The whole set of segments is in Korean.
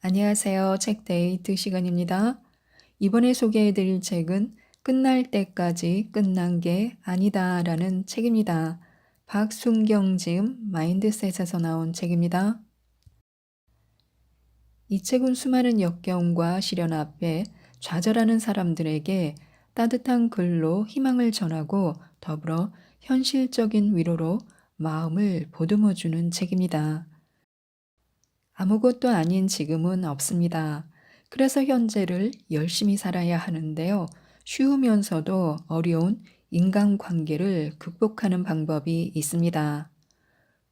안녕하세요. 책데이트 시간입니다. 이번에 소개해드릴 책은 끝날 때까지 끝난 게 아니다 라는 책입니다. 박순경 지음 마인드셋에서 나온 책입니다. 이 책은 수많은 역경과 시련 앞에 좌절하는 사람들에게 따뜻한 글로 희망을 전하고 더불어 현실적인 위로로 마음을 보듬어주는 책입니다. 아무것도 아닌 지금은 없습니다. 그래서 현재를 열심히 살아야 하는데요. 쉬우면서도 어려운 인간관계를 극복하는 방법이 있습니다.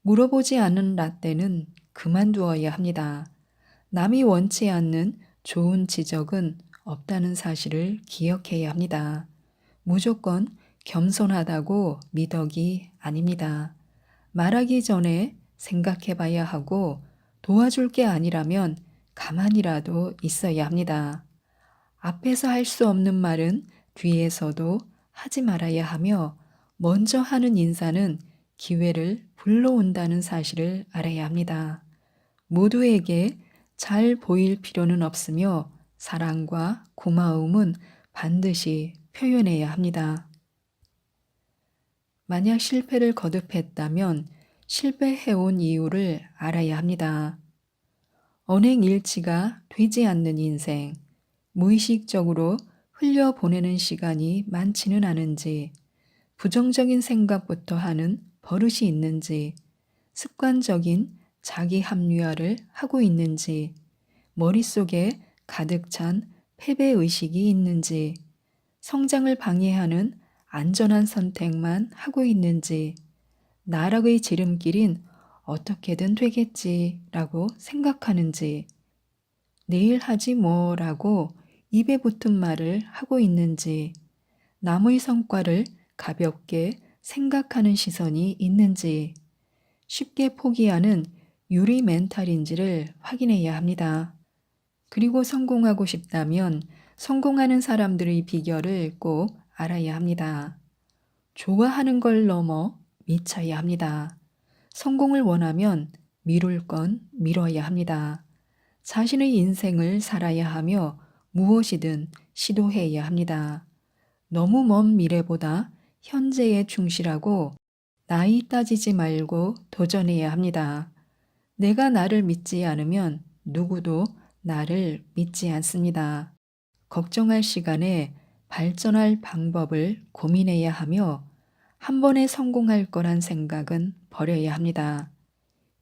물어보지 않은 라떼는 그만두어야 합니다. 남이 원치 않는 좋은 지적은 없다는 사실을 기억해야 합니다. 무조건 겸손하다고 미덕이 아닙니다. 말하기 전에 생각해 봐야 하고 도와줄 게 아니라면 가만히라도 있어야 합니다. 앞에서 할 수 없는 말은 뒤에서도 하지 말아야 하며 먼저 하는 인사는 기회를 불러온다는 사실을 알아야 합니다. 모두에게 잘 보일 필요는 없으며 사랑과 고마움은 반드시 표현해야 합니다. 만약 실패를 거듭했다면 실패해온 이유를 알아야 합니다. 언행일치가 되지 않는 인생, 무의식적으로 흘려보내는 시간이 많지는 않은지, 부정적인 생각부터 하는 버릇이 있는지, 습관적인 자기 합리화를 하고 있는지, 머릿속에 가득 찬 패배의식이 있는지, 성장을 방해하는 안전한 선택만 하고 있는지, 나락의 지름길인 어떻게든 되겠지라고 생각하는지, 내일 하지 뭐라고 입에 붙은 말을 하고 있는지, 남의 성과를 가볍게 생각하는 시선이 있는지, 쉽게 포기하는 유리 멘탈인지를 확인해야 합니다. 그리고 성공하고 싶다면 성공하는 사람들의 비결을 꼭 알아야 합니다. 좋아하는 걸 넘어 미쳐야 합니다. 성공을 원하면 미룰 건 미뤄야 합니다. 자신의 인생을 살아야 하며 무엇이든 시도해야 합니다. 너무 먼 미래보다 현재에 충실하고 나이 따지지 말고 도전해야 합니다. 내가 나를 믿지 않으면 누구도 나를 믿지 않습니다. 걱정할 시간에 발전할 방법을 고민해야 하며 한 번에 성공할 거란 생각은 버려야 합니다.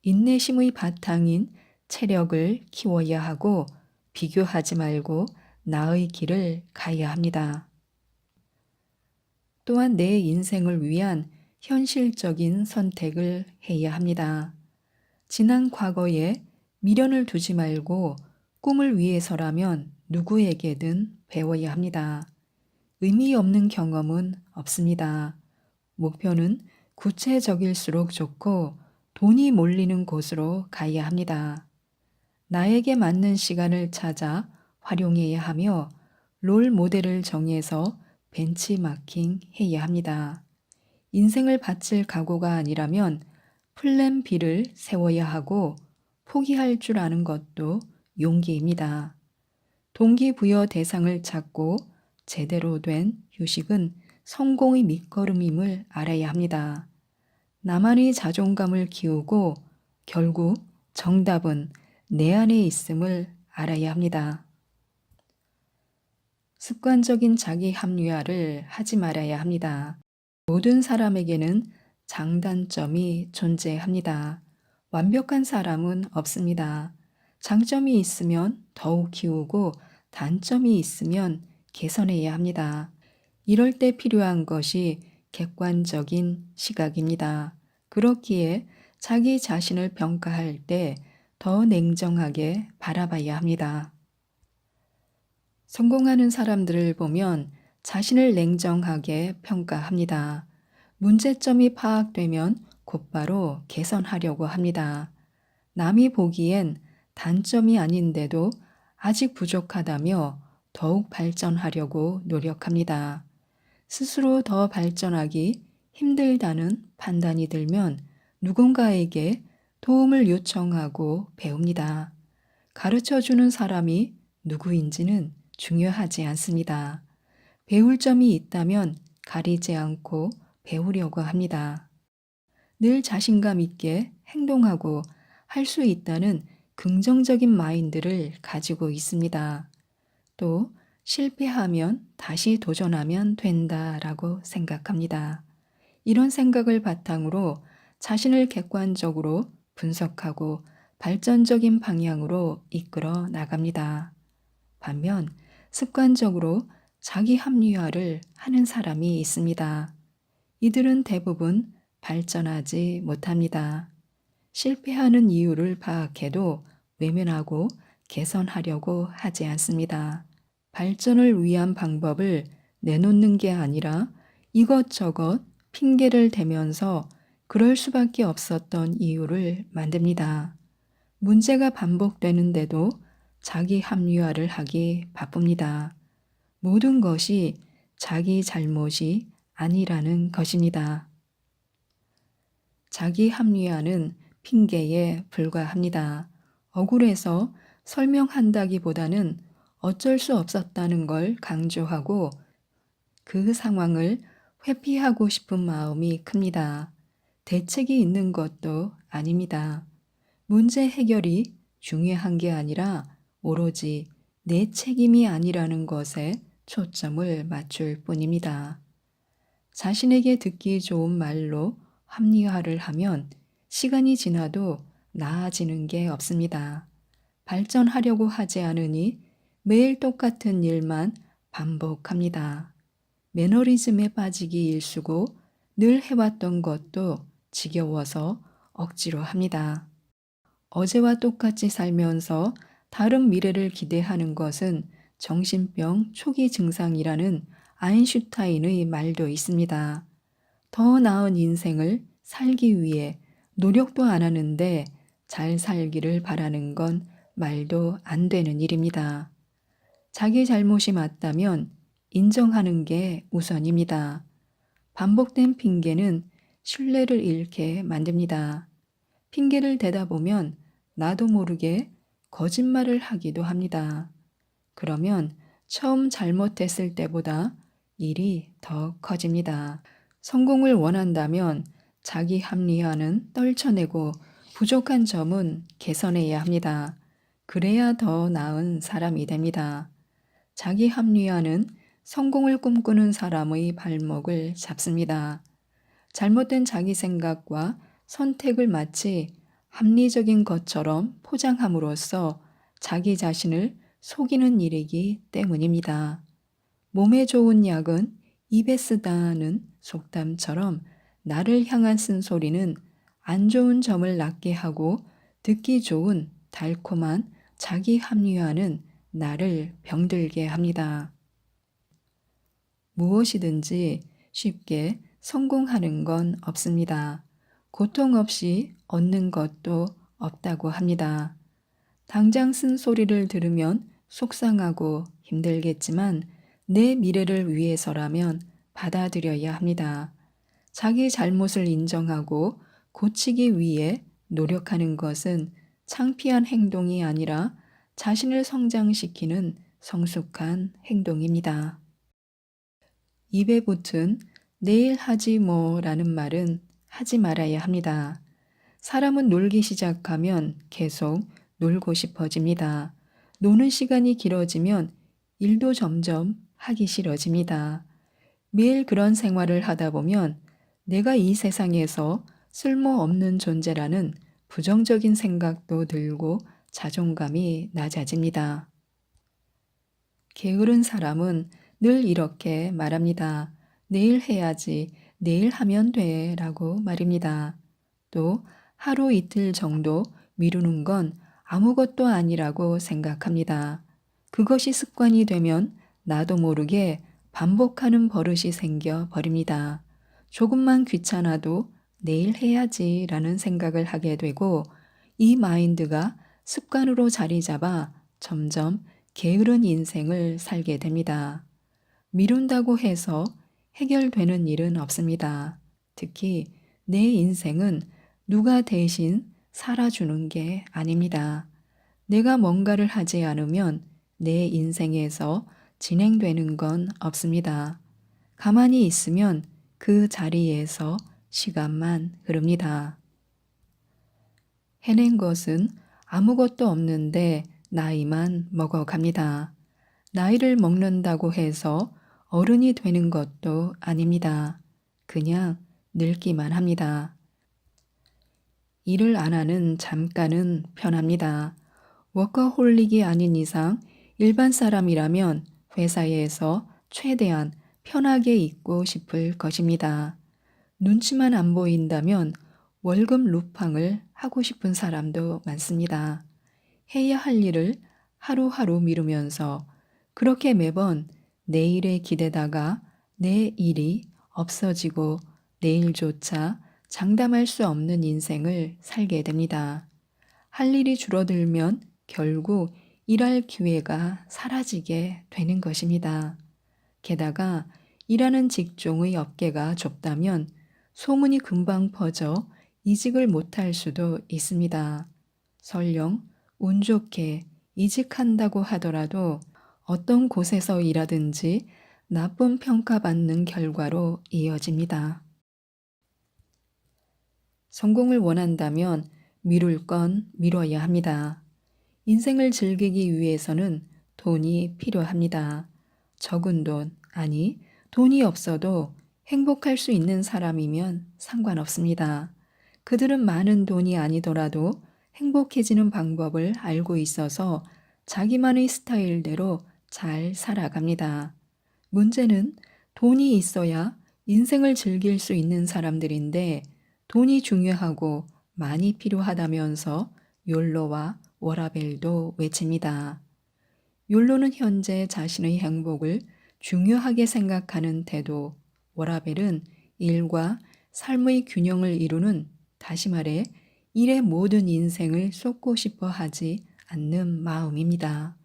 인내심의 바탕인 체력을 키워야 하고 비교하지 말고 나의 길을 가야 합니다. 또한 내 인생을 위한 현실적인 선택을 해야 합니다. 지난 과거에 미련을 두지 말고 꿈을 위해서라면 누구에게든 배워야 합니다. 의미 없는 경험은 없습니다. 목표는 구체적일수록 좋고 돈이 몰리는 곳으로 가야 합니다. 나에게 맞는 시간을 찾아 활용해야 하며 롤 모델을 정해서 벤치마킹 해야 합니다. 인생을 바칠 각오가 아니라면 플랜 B를 세워야 하고 포기할 줄 아는 것도 용기입니다. 동기부여 대상을 찾고 제대로 된 휴식은 성공의 밑거름임을 알아야 합니다. 나만의 자존감을 키우고 결국 정답은 내 안에 있음을 알아야 합니다. 습관적인 자기 합리화를 하지 말아야 합니다. 모든 사람에게는 장단점이 존재합니다. 완벽한 사람은 없습니다. 장점이 있으면 더욱 키우고 단점이 있으면 개선해야 합니다. 이럴 때 필요한 것이 객관적인 시각입니다. 그렇기에 자기 자신을 평가할 때 더 냉정하게 바라봐야 합니다. 성공하는 사람들을 보면 자신을 냉정하게 평가합니다. 문제점이 파악되면 곧바로 개선하려고 합니다. 남이 보기엔 단점이 아닌데도 아직 부족하다며 더욱 발전하려고 노력합니다. 스스로 더 발전하기 힘들다는 판단이 들면 누군가에게 도움을 요청하고 배웁니다. 가르쳐 주는 사람이 누구인지는 중요하지 않습니다. 배울 점이 있다면 가리지 않고 배우려고 합니다. 늘 자신감 있게 행동하고 할 수 있다는 긍정적인 마인드를 가지고 있습니다. 또 실패하면 다시 도전하면 된다라고 생각합니다. 이런 생각을 바탕으로 자신을 객관적으로 분석하고 발전적인 방향으로 이끌어 나갑니다. 반면 습관적으로 자기 합리화를 하는 사람이 있습니다. 이들은 대부분 발전하지 못합니다. 실패하는 이유를 파악해도 외면하고 개선하려고 하지 않습니다. 발전을 위한 방법을 내놓는 게 아니라 이것저것 핑계를 대면서 그럴 수밖에 없었던 이유를 만듭니다. 문제가 반복되는데도 자기 합리화를 하기 바쁩니다. 모든 것이 자기 잘못이 아니라는 것입니다. 자기 합리화는 핑계에 불과합니다. 억울해서 설명한다기보다는 어쩔 수 없었다는 걸 강조하고 그 상황을 회피하고 싶은 마음이 큽니다. 대책이 있는 것도 아닙니다. 문제 해결이 중요한 게 아니라 오로지 내 책임이 아니라는 것에 초점을 맞출 뿐입니다. 자신에게 듣기 좋은 말로 합리화를 하면 시간이 지나도 나아지는 게 없습니다. 발전하려고 하지 않으니 매일 똑같은 일만 반복합니다. 매너리즘에 빠지기 일쑤고 늘 해왔던 것도 지겨워서 억지로 합니다. 어제와 똑같이 살면서 다른 미래를 기대하는 것은 정신병 초기 증상이라는 아인슈타인의 말도 있습니다. 더 나은 인생을 살기 위해 노력도 안 하는데 잘 살기를 바라는 건 말도 안 되는 일입니다. 자기 잘못이 맞다면 인정하는 게 우선입니다. 반복된 핑계는 신뢰를 잃게 만듭니다. 핑계를 대다 보면 나도 모르게 거짓말을 하기도 합니다. 그러면 처음 잘못했을 때보다 일이 더 커집니다. 성공을 원한다면 자기 합리화는 떨쳐내고 부족한 점은 개선해야 합니다. 그래야 더 나은 사람이 됩니다. 자기 합리화는 성공을 꿈꾸는 사람의 발목을 잡습니다. 잘못된 자기 생각과 선택을 마치 합리적인 것처럼 포장함으로써 자기 자신을 속이는 일이기 때문입니다. 몸에 좋은 약은 입에 쓰다는 속담처럼 나를 향한 쓴소리는 안 좋은 점을 낫게 하고 듣기 좋은 달콤한 자기 합리화는 나를 병들게 합니다. 무엇이든지 쉽게 성공하는 건 없습니다. 고통 없이 얻는 것도 없다고 합니다. 당장 쓴 소리를 들으면 속상하고 힘들겠지만 내 미래를 위해서라면 받아들여야 합니다. 자기 잘못을 인정하고 고치기 위해 노력하는 것은 창피한 행동이 아니라 자신을 성장시키는 성숙한 행동입니다. 입에 붙은 내일 하지 뭐라는 말은 하지 말아야 합니다. 사람은 놀기 시작하면 계속 놀고 싶어집니다. 노는 시간이 길어지면 일도 점점 하기 싫어집니다. 매일 그런 생활을 하다 보면 내가 이 세상에서 쓸모없는 존재라는 부정적인 생각도 들고 자존감이 낮아집니다. 게으른 사람은 늘 이렇게 말합니다. 내일 해야지, 내일 하면 돼 라고 말입니다. 또 하루 이틀 정도 미루는 건 아무것도 아니라고 생각합니다. 그것이 습관이 되면 나도 모르게 반복하는 버릇이 생겨 버립니다. 조금만 귀찮아도 내일 해야지 라는 생각을 하게 되고 이 마인드가 습관으로 자리 잡아 점점 게으른 인생을 살게 됩니다. 미룬다고 해서 해결되는 일은 없습니다. 특히 내 인생은 누가 대신 살아주는 게 아닙니다. 내가 뭔가를 하지 않으면 내 인생에서 진행되는 건 없습니다. 가만히 있으면 그 자리에서 시간만 흐릅니다. 해낸 것은 아무것도 없는데 나이만 먹어갑니다. 나이를 먹는다고 해서 어른이 되는 것도 아닙니다. 그냥 늙기만 합니다. 일을 안 하는 잠깐은 편합니다. 워커홀릭이 아닌 이상 일반 사람이라면 회사에서 최대한 편하게 있고 싶을 것입니다. 눈치만 안 보인다면 월급 루팡을 하고 싶은 사람도 많습니다. 해야 할 일을 하루하루 미루면서 그렇게 매번 내일에 기대다가 내 일이 없어지고 내일조차 장담할 수 없는 인생을 살게 됩니다. 할 일이 줄어들면 결국 일할 기회가 사라지게 되는 것입니다. 게다가 일하는 직종의 업계가 좁다면 소문이 금방 퍼져 이직을 못할 수도 있습니다. 설령 운 좋게 이직한다고 하더라도 어떤 곳에서 일하든지 나쁜 평가받는 결과로 이어집니다. 성공을 원한다면 미룰 건 미뤄야 합니다. 인생을 즐기기 위해서는 돈이 필요합니다. 적은 돈, 아니, 돈이 없어도 행복할 수 있는 사람이면 상관없습니다. 그들은 많은 돈이 아니더라도 행복해지는 방법을 알고 있어서 자기만의 스타일대로 잘 살아갑니다. 문제는 돈이 있어야 인생을 즐길 수 있는 사람들인데 돈이 중요하고 많이 필요하다면서 욜로와 워라벨도 외칩니다. 욜로는 현재 자신의 행복을 중요하게 생각하는 태도, 워라벨은 일과 삶의 균형을 이루는, 다시 말해 일의 모든 인생을 쏟고 싶어 하지 않는 마음입니다.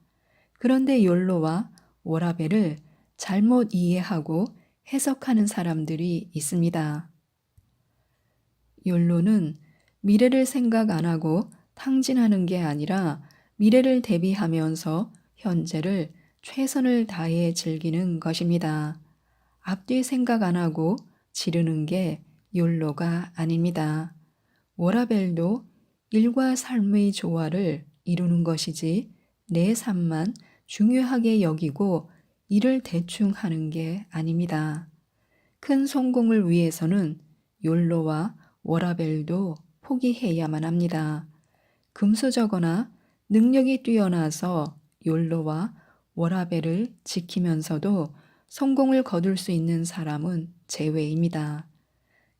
그런데 욜로와 워라벨을 잘못 이해하고 해석하는 사람들이 있습니다. 욜로는 미래를 생각 안 하고 탕진하는 게 아니라 미래를 대비하면서 현재를 최선을 다해 즐기는 것입니다. 앞뒤 생각 안 하고 지르는 게 욜로가 아닙니다. 워라벨도 일과 삶의 조화를 이루는 것이지 내 삶만 중요하게 여기고 일을 대충 하는 게 아닙니다. 큰 성공을 위해서는 욜로와 워라벨도 포기해야만 합니다. 금수저거나 능력이 뛰어나서 욜로와 워라벨을 지키면서도 성공을 거둘 수 있는 사람은 제외입니다.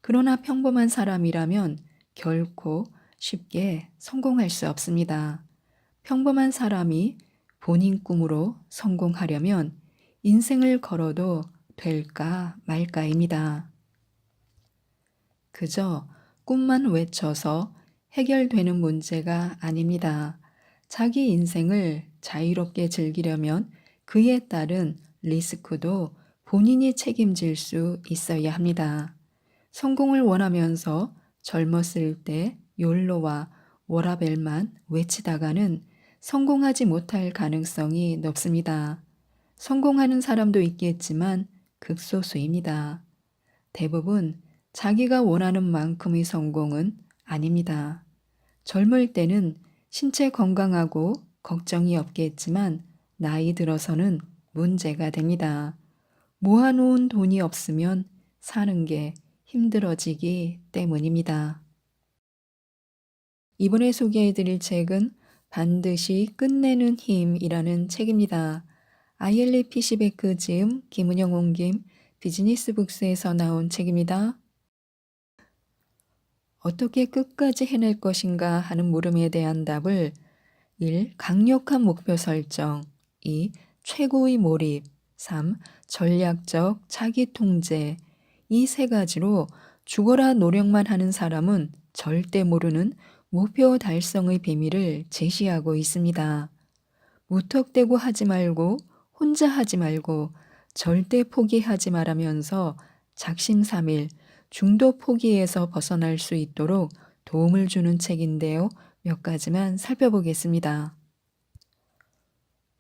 그러나 평범한 사람이라면 결코 쉽게 성공할 수 없습니다. 평범한 사람이 본인 꿈으로 성공하려면 인생을 걸어도 될까 말까입니다. 그저 꿈만 외쳐서 해결되는 문제가 아닙니다. 자기 인생을 자유롭게 즐기려면 그에 따른 리스크도 본인이 책임질 수 있어야 합니다. 성공을 원하면서 젊었을 때 욜로와 워라벨만 외치다가는 성공하지 못할 가능성이 높습니다. 성공하는 사람도 있겠지만 극소수입니다. 대부분 자기가 원하는 만큼의 성공은 아닙니다. 젊을 때는 신체 건강하고 걱정이 없겠지만 나이 들어서는 문제가 됩니다. 모아놓은 돈이 없으면 사는 게 힘들어지기 때문입니다. 이번에 소개해드릴 책은 반드시 끝내는 힘이라는 책입니다. 아이엘리 피시베크 지음, 김은영 옮김, 비즈니스북스에서 나온 책입니다. 어떻게 끝까지 해낼 것인가 하는 물음에 대한 답을 1. 강력한 목표 설정, 2. 최고의 몰입, 3. 전략적 자기 통제, 이 세 가지로 죽어라 노력만 하는 사람은 절대 모르는 목표 달성의 비밀을 제시하고 있습니다. 무턱대고 하지 말고 혼자 하지 말고 절대 포기하지 말하면서 작심삼일 중도 포기에서 벗어날 수 있도록 도움을 주는 책인데요. 몇 가지만 살펴보겠습니다.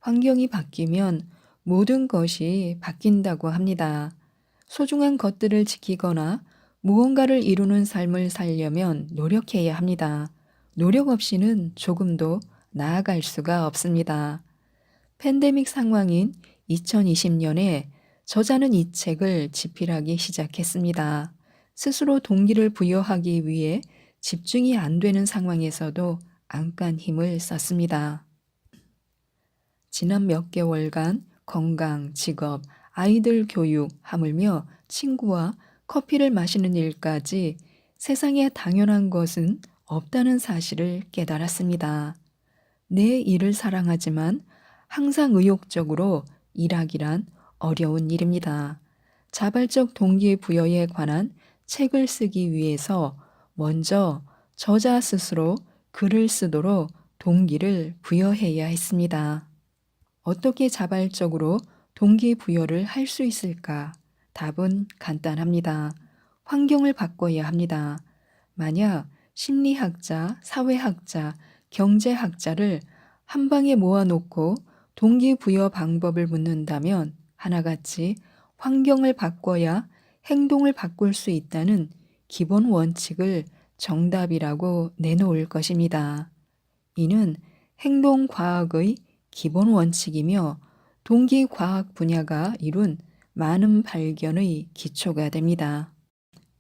환경이 바뀌면 모든 것이 바뀐다고 합니다. 소중한 것들을 지키거나 무언가를 이루는 삶을 살려면 노력해야 합니다. 노력 없이는 조금도 나아갈 수가 없습니다. 팬데믹 상황인 2020년에 저자는 이 책을 집필하기 시작했습니다. 스스로 동기를 부여하기 위해 집중이 안 되는 상황에서도 안간 힘을 썼습니다. 지난 몇 개월간 건강, 직업, 아이들 교육, 하물며 친구와 커피를 마시는 일까지 세상에 당연한 것은 없다는 사실을 깨달았습니다. 내 일을 사랑하지만 항상 의욕적으로 일하기란 어려운 일입니다. 자발적 동기부여에 관한 책을 쓰기 위해서 먼저 저자 스스로 글을 쓰도록 동기를 부여해야 했습니다. 어떻게 자발적으로 동기부여를 할 수 있을까? 답은 간단합니다. 환경을 바꿔야 합니다. 만약 심리학자, 사회학자, 경제학자를 한 방에 모아놓고 동기부여 방법을 묻는다면 하나같이 환경을 바꿔야 행동을 바꿀 수 있다는 기본 원칙을 정답이라고 내놓을 것입니다. 이는 행동과학의 기본 원칙이며 동기과학 분야가 이룬 많은 발견의 기초가 됩니다.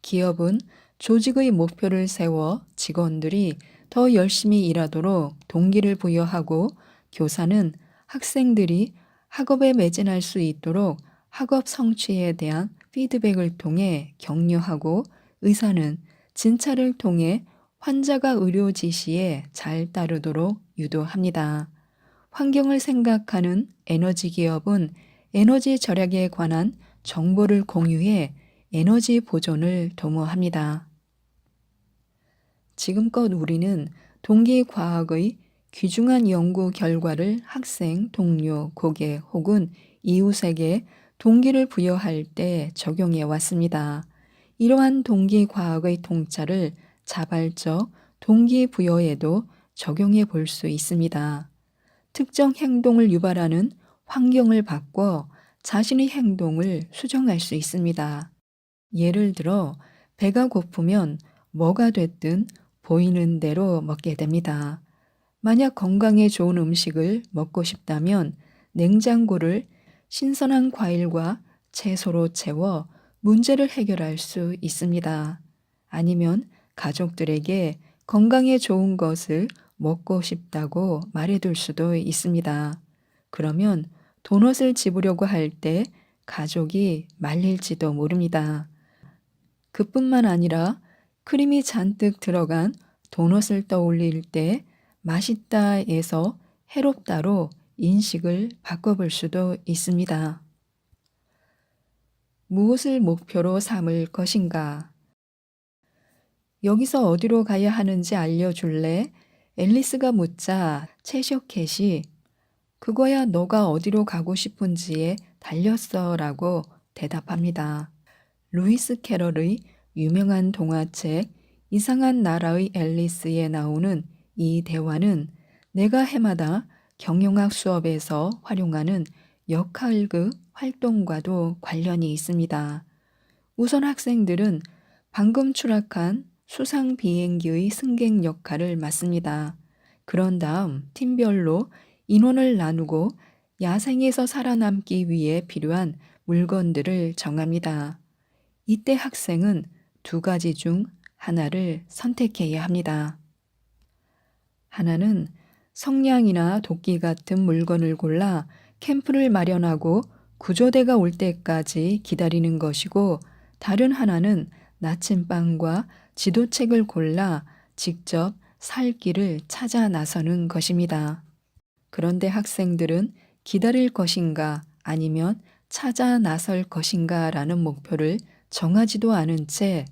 기업은 조직의 목표를 세워 직원들이 더 열심히 일하도록 동기를 부여하고 교사는 학생들이 학업에 매진할 수 있도록 학업 성취에 대한 피드백을 통해 격려하고 의사는 진찰을 통해 환자가 의료 지시에 잘 따르도록 유도합니다. 환경을 생각하는 에너지 기업은 에너지 절약에 관한 정보를 공유해 에너지 보존을 도모합니다. 지금껏 우리는 동기과학의 귀중한 연구 결과를 학생, 동료, 고객 혹은 이웃에게 동기를 부여할 때 적용해 왔습니다. 이러한 동기과학의 통찰을 자발적 동기부여에도 적용해 볼 수 있습니다. 특정 행동을 유발하는 환경을 바꿔 자신의 행동을 수정할 수 있습니다. 예를 들어 배가 고프면 뭐가 됐든 보이는 대로 먹게 됩니다. 만약 건강에 좋은 음식을 먹고 싶다면 냉장고를 신선한 과일과 채소로 채워 문제를 해결할 수 있습니다. 아니면 가족들에게 건강에 좋은 것을 먹고 싶다고 말해둘 수도 있습니다. 그러면 도넛을 집으려고 할 때 가족이 말릴지도 모릅니다. 그뿐만 아니라 크림이 잔뜩 들어간 도넛을 떠올릴 때 맛있다에서 해롭다로 인식을 바꿔볼 수도 있습니다. 무엇을 목표로 삼을 것인가? 여기서 어디로 가야 하는지 알려줄래? 앨리스가 묻자 채셔캣이 그거야 너가 어디로 가고 싶은지에 달렸어 라고 대답합니다. 루이스 캐럴의 유명한 동화책 이상한 나라의 앨리스에 나오는 이 대화는 내가 해마다 경영학 수업에서 활용하는 역할극 활동과도 관련이 있습니다. 우선 학생들은 방금 추락한 수상 비행기의 승객 역할을 맡습니다. 그런 다음 팀별로 인원을 나누고 야생에서 살아남기 위해 필요한 물건들을 정합니다. 이때 학생은 두 가지 중 하나를 선택해야 합니다. 하나는 성냥이나 도끼 같은 물건을 골라 캠프를 마련하고 구조대가 올 때까지 기다리는 것이고 다른 하나는 나침반과 지도책을 골라 직접 살 길을 찾아 나서는 것입니다. 그런데 학생들은 기다릴 것인가 아니면 찾아 나설 것인가 라는 목표를 정하지도 않은 채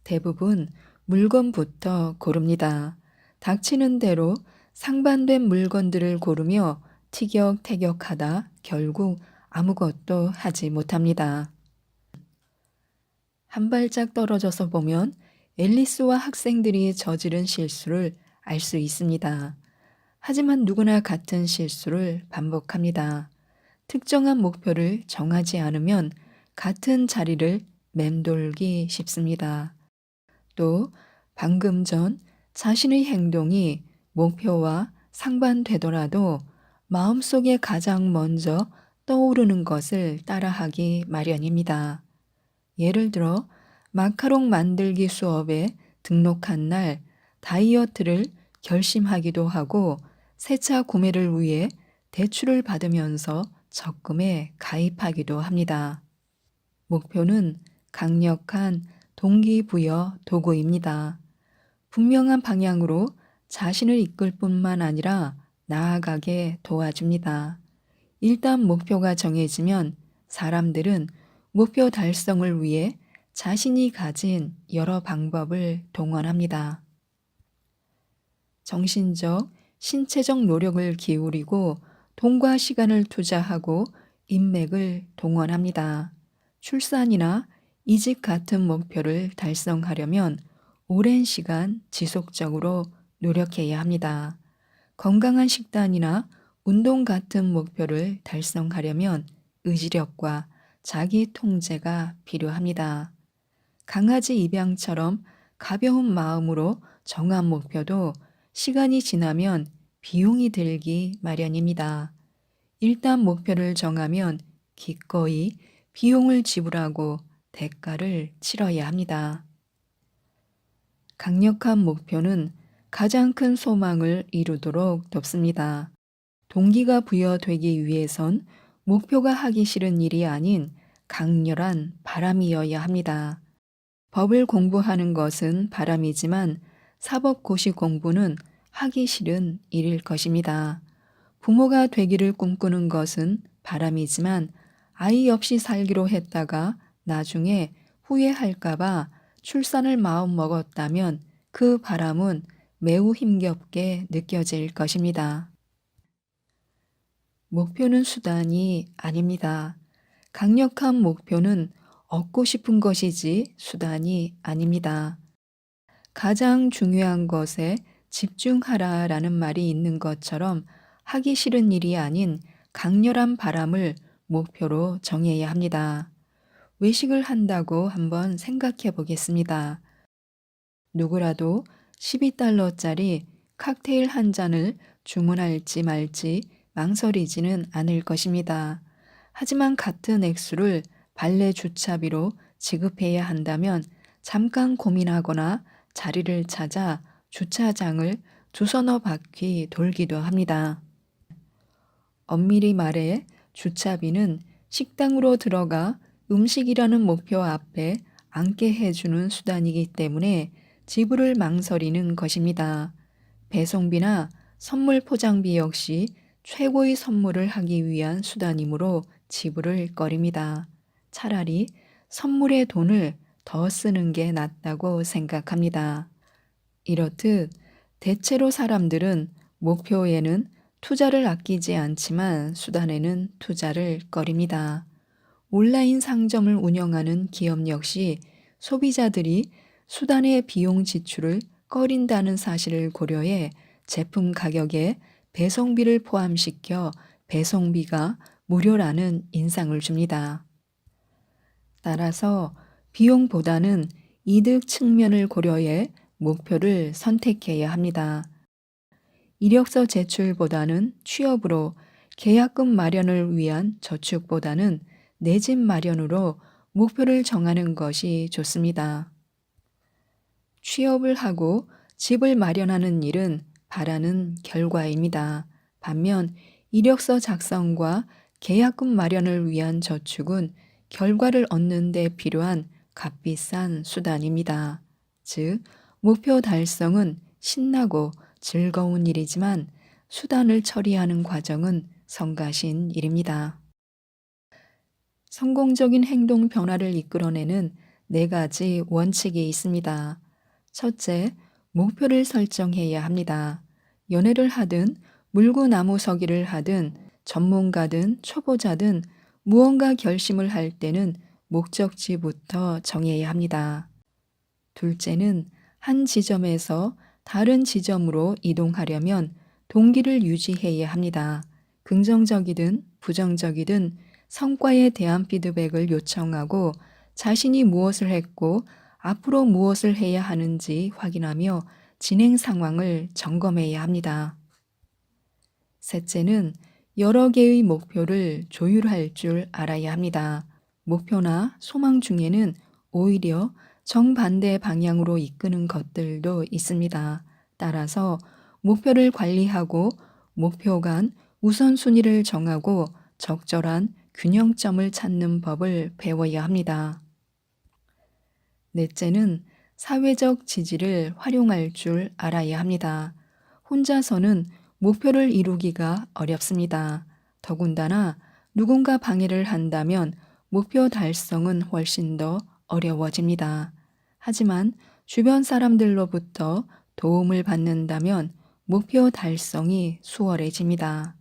대부분 물건부터 고릅니다. 닥치는 대로 상반된 물건들을 고르며 티격태격하다 결국 아무것도 하지 못합니다. 한 발짝 떨어져서 보면 앨리스와 학생들이 저지른 실수를 알 수 있습니다. 하지만 누구나 같은 실수를 반복합니다. 특정한 목표를 정하지 않으면 같은 자리를 맴돌기 쉽습니다. 또 방금 전 자신의 행동이 목표와 상반되더라도 마음속에 가장 먼저 떠오르는 것을 따라하기 마련입니다. 예를 들어 마카롱 만들기 수업에 등록한 날 다이어트를 결심하기도 하고 새차 구매를 위해 대출을 받으면서 적금에 가입하기도 합니다. 목표는 강력한 동기부여 도구입니다. 분명한 방향으로 자신을 이끌 뿐만 아니라 나아가게 도와줍니다. 일단 목표가 정해지면 사람들은 목표 달성을 위해 자신이 가진 여러 방법을 동원합니다. 정신적, 신체적 노력을 기울이고 돈과 시간을 투자하고 인맥을 동원합니다. 출산이나 이직 같은 목표를 달성하려면 오랜 시간 지속적으로 노력해야 합니다. 건강한 식단이나 운동 같은 목표를 달성하려면 의지력과 자기 통제가 필요합니다. 강아지 입양처럼 가벼운 마음으로 정한 목표도 시간이 지나면 비용이 들기 마련입니다. 일단 목표를 정하면 기꺼이 비용을 지불하고 대가를 치러야 합니다. 강력한 목표는 가장 큰 소망을 이루도록 돕습니다. 동기가 부여되기 위해선 목표가 하기 싫은 일이 아닌 강렬한 바람이어야 합니다. 법을 공부하는 것은 바람이지만 사법고시 공부는 하기 싫은 일일 것입니다. 부모가 되기를 꿈꾸는 것은 바람이지만 아이 없이 살기로 했다가 나중에 후회할까봐 출산을 마음먹었다면 그 바람은 매우 힘겹게 느껴질 것입니다. 목표는 수단이 아닙니다. 강력한 목표는 얻고 싶은 것이지 수단이 아닙니다. 가장 중요한 것에 집중하라라는 말이 있는 것처럼 하기 싫은 일이 아닌 강렬한 바람을 목표로 정해야 합니다. 외식을 한다고 한번 생각해 보겠습니다. 누구라도 12달러짜리 칵테일 한 잔을 주문할지 말지 망설이지는 않을 것입니다. 하지만 같은 액수를 발레 주차비로 지급해야 한다면 잠깐 고민하거나 자리를 찾아 주차장을 두서너 바퀴 돌기도 합니다. 엄밀히 말해 주차비는 식당으로 들어가 음식이라는 목표 앞에 앉게 해주는 수단이기 때문에 지불을 망설이는 것입니다. 배송비나 선물 포장비 역시 최고의 선물을 하기 위한 수단이므로 지불을 꺼립니다. 차라리 선물에 돈을 더 쓰는 게 낫다고 생각합니다. 이렇듯 대체로 사람들은 목표에는 투자를 아끼지 않지만 수단에는 투자를 꺼립니다. 온라인 상점을 운영하는 기업 역시 소비자들이 수단의 비용 지출을 꺼린다는 사실을 고려해 제품 가격에 배송비를 포함시켜 배송비가 무료라는 인상을 줍니다. 따라서 비용보다는 이득 측면을 고려해 목표를 선택해야 합니다. 이력서 제출보다는 취업으로, 계약금 마련을 위한 저축보다는 내 집 마련으로 목표를 정하는 것이 좋습니다. 취업을 하고 집을 마련하는 일은 바라는 결과입니다. 반면 이력서 작성과 계약금 마련을 위한 저축은 결과를 얻는 데 필요한 값비싼 수단입니다. 즉, 목표 달성은 신나고 즐거운 일이지만 수단을 처리하는 과정은 성가신 일입니다. 성공적인 행동 변화를 이끌어내는 4가지 원칙이 있습니다. 첫째, 목표를 설정해야 합니다. 연애를 하든 물구나무 서기를 하든 전문가든 초보자든 무언가 결심을 할 때는 목적지부터 정해야 합니다. 둘째는 한 지점에서 다른 지점으로 이동하려면 동기를 유지해야 합니다. 긍정적이든 부정적이든 성과에 대한 피드백을 요청하고 자신이 무엇을 했고 앞으로 무엇을 해야 하는지 확인하며 진행 상황을 점검해야 합니다. 셋째는 여러 개의 목표를 조율할 줄 알아야 합니다. 목표나 소망 중에는 오히려 정반대 방향으로 이끄는 것들도 있습니다. 따라서 목표를 관리하고 목표 간 우선순위를 정하고 적절한 균형점을 찾는 법을 배워야 합니다. 넷째는 사회적 지지를 활용할 줄 알아야 합니다. 혼자서는 목표를 이루기가 어렵습니다. 더군다나 누군가 방해를 한다면 목표 달성은 훨씬 더 어려워집니다. 하지만 주변 사람들로부터 도움을 받는다면 목표 달성이 수월해집니다.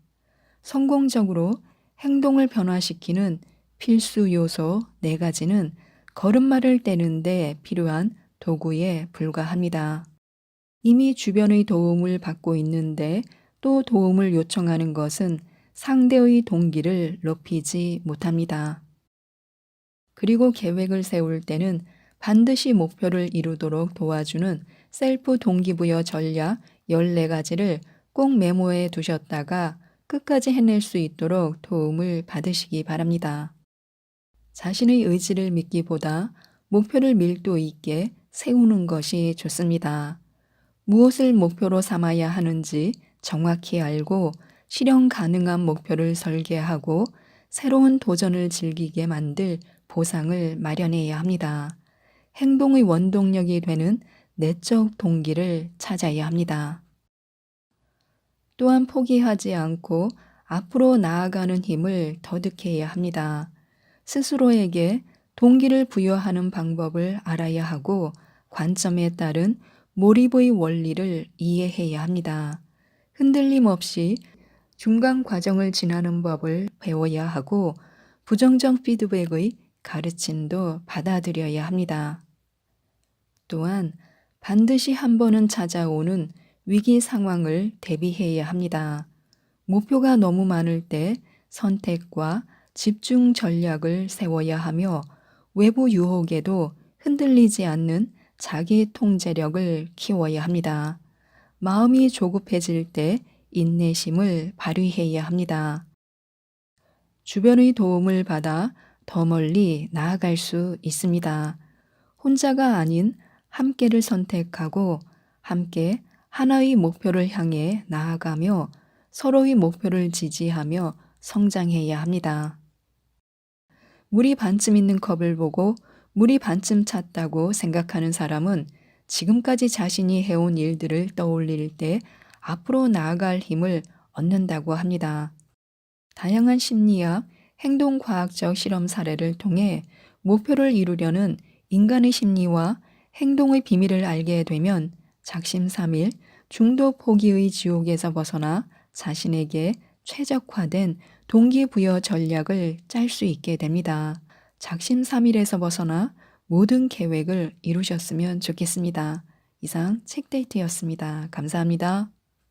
성공적으로 행동을 변화시키는 필수 요소 4가지는 걸음마를 떼는데 필요한 도구에 불과합니다. 이미 주변의 도움을 받고 있는데 또 도움을 요청하는 것은 상대의 동기를 높이지 못합니다. 그리고 계획을 세울 때는 반드시 목표를 이루도록 도와주는 셀프 동기부여 전략 14가지를 꼭 메모해 두셨다가 끝까지 해낼 수 있도록 도움을 받으시기 바랍니다. 자신의 의지를 믿기보다 목표를 밀도 있게 세우는 것이 좋습니다. 무엇을 목표로 삼아야 하는지 정확히 알고 실현 가능한 목표를 설계하고 새로운 도전을 즐기게 만들 보상을 마련해야 합니다. 행동의 원동력이 되는 내적 동기를 찾아야 합니다. 또한 포기하지 않고 앞으로 나아가는 힘을 터득해야 합니다. 스스로에게 동기를 부여하는 방법을 알아야 하고 관점에 따른 몰입의 원리를 이해해야 합니다. 흔들림 없이 중간 과정을 지나는 법을 배워야 하고 부정적 피드백의 가르침도 받아들여야 합니다. 또한 반드시 한 번은 찾아오는 위기 상황을 대비해야 합니다. 목표가 너무 많을 때 선택과 집중 전략을 세워야 하며 외부 유혹에도 흔들리지 않는 자기 통제력을 키워야 합니다. 마음이 조급해질 때 인내심을 발휘해야 합니다. 주변의 도움을 받아 더 멀리 나아갈 수 있습니다. 혼자가 아닌 함께를 선택하고 함께 하나의 목표를 향해 나아가며 서로의 목표를 지지하며 성장해야 합니다. 물이 반쯤 있는 컵을 보고 물이 반쯤 찼다고 생각하는 사람은 지금까지 자신이 해온 일들을 떠올릴 때 앞으로 나아갈 힘을 얻는다고 합니다. 다양한 심리학, 행동과학적 실험 사례를 통해 목표를 이루려는 인간의 심리와 행동의 비밀을 알게 되면 작심삼일, 중도 포기의 지옥에서 벗어나 자신에게 최적화된 동기부여 전략을 짤 수 있게 됩니다. 작심삼일에서 벗어나 모든 계획을 이루셨으면 좋겠습니다. 이상 책데이트였습니다. 감사합니다.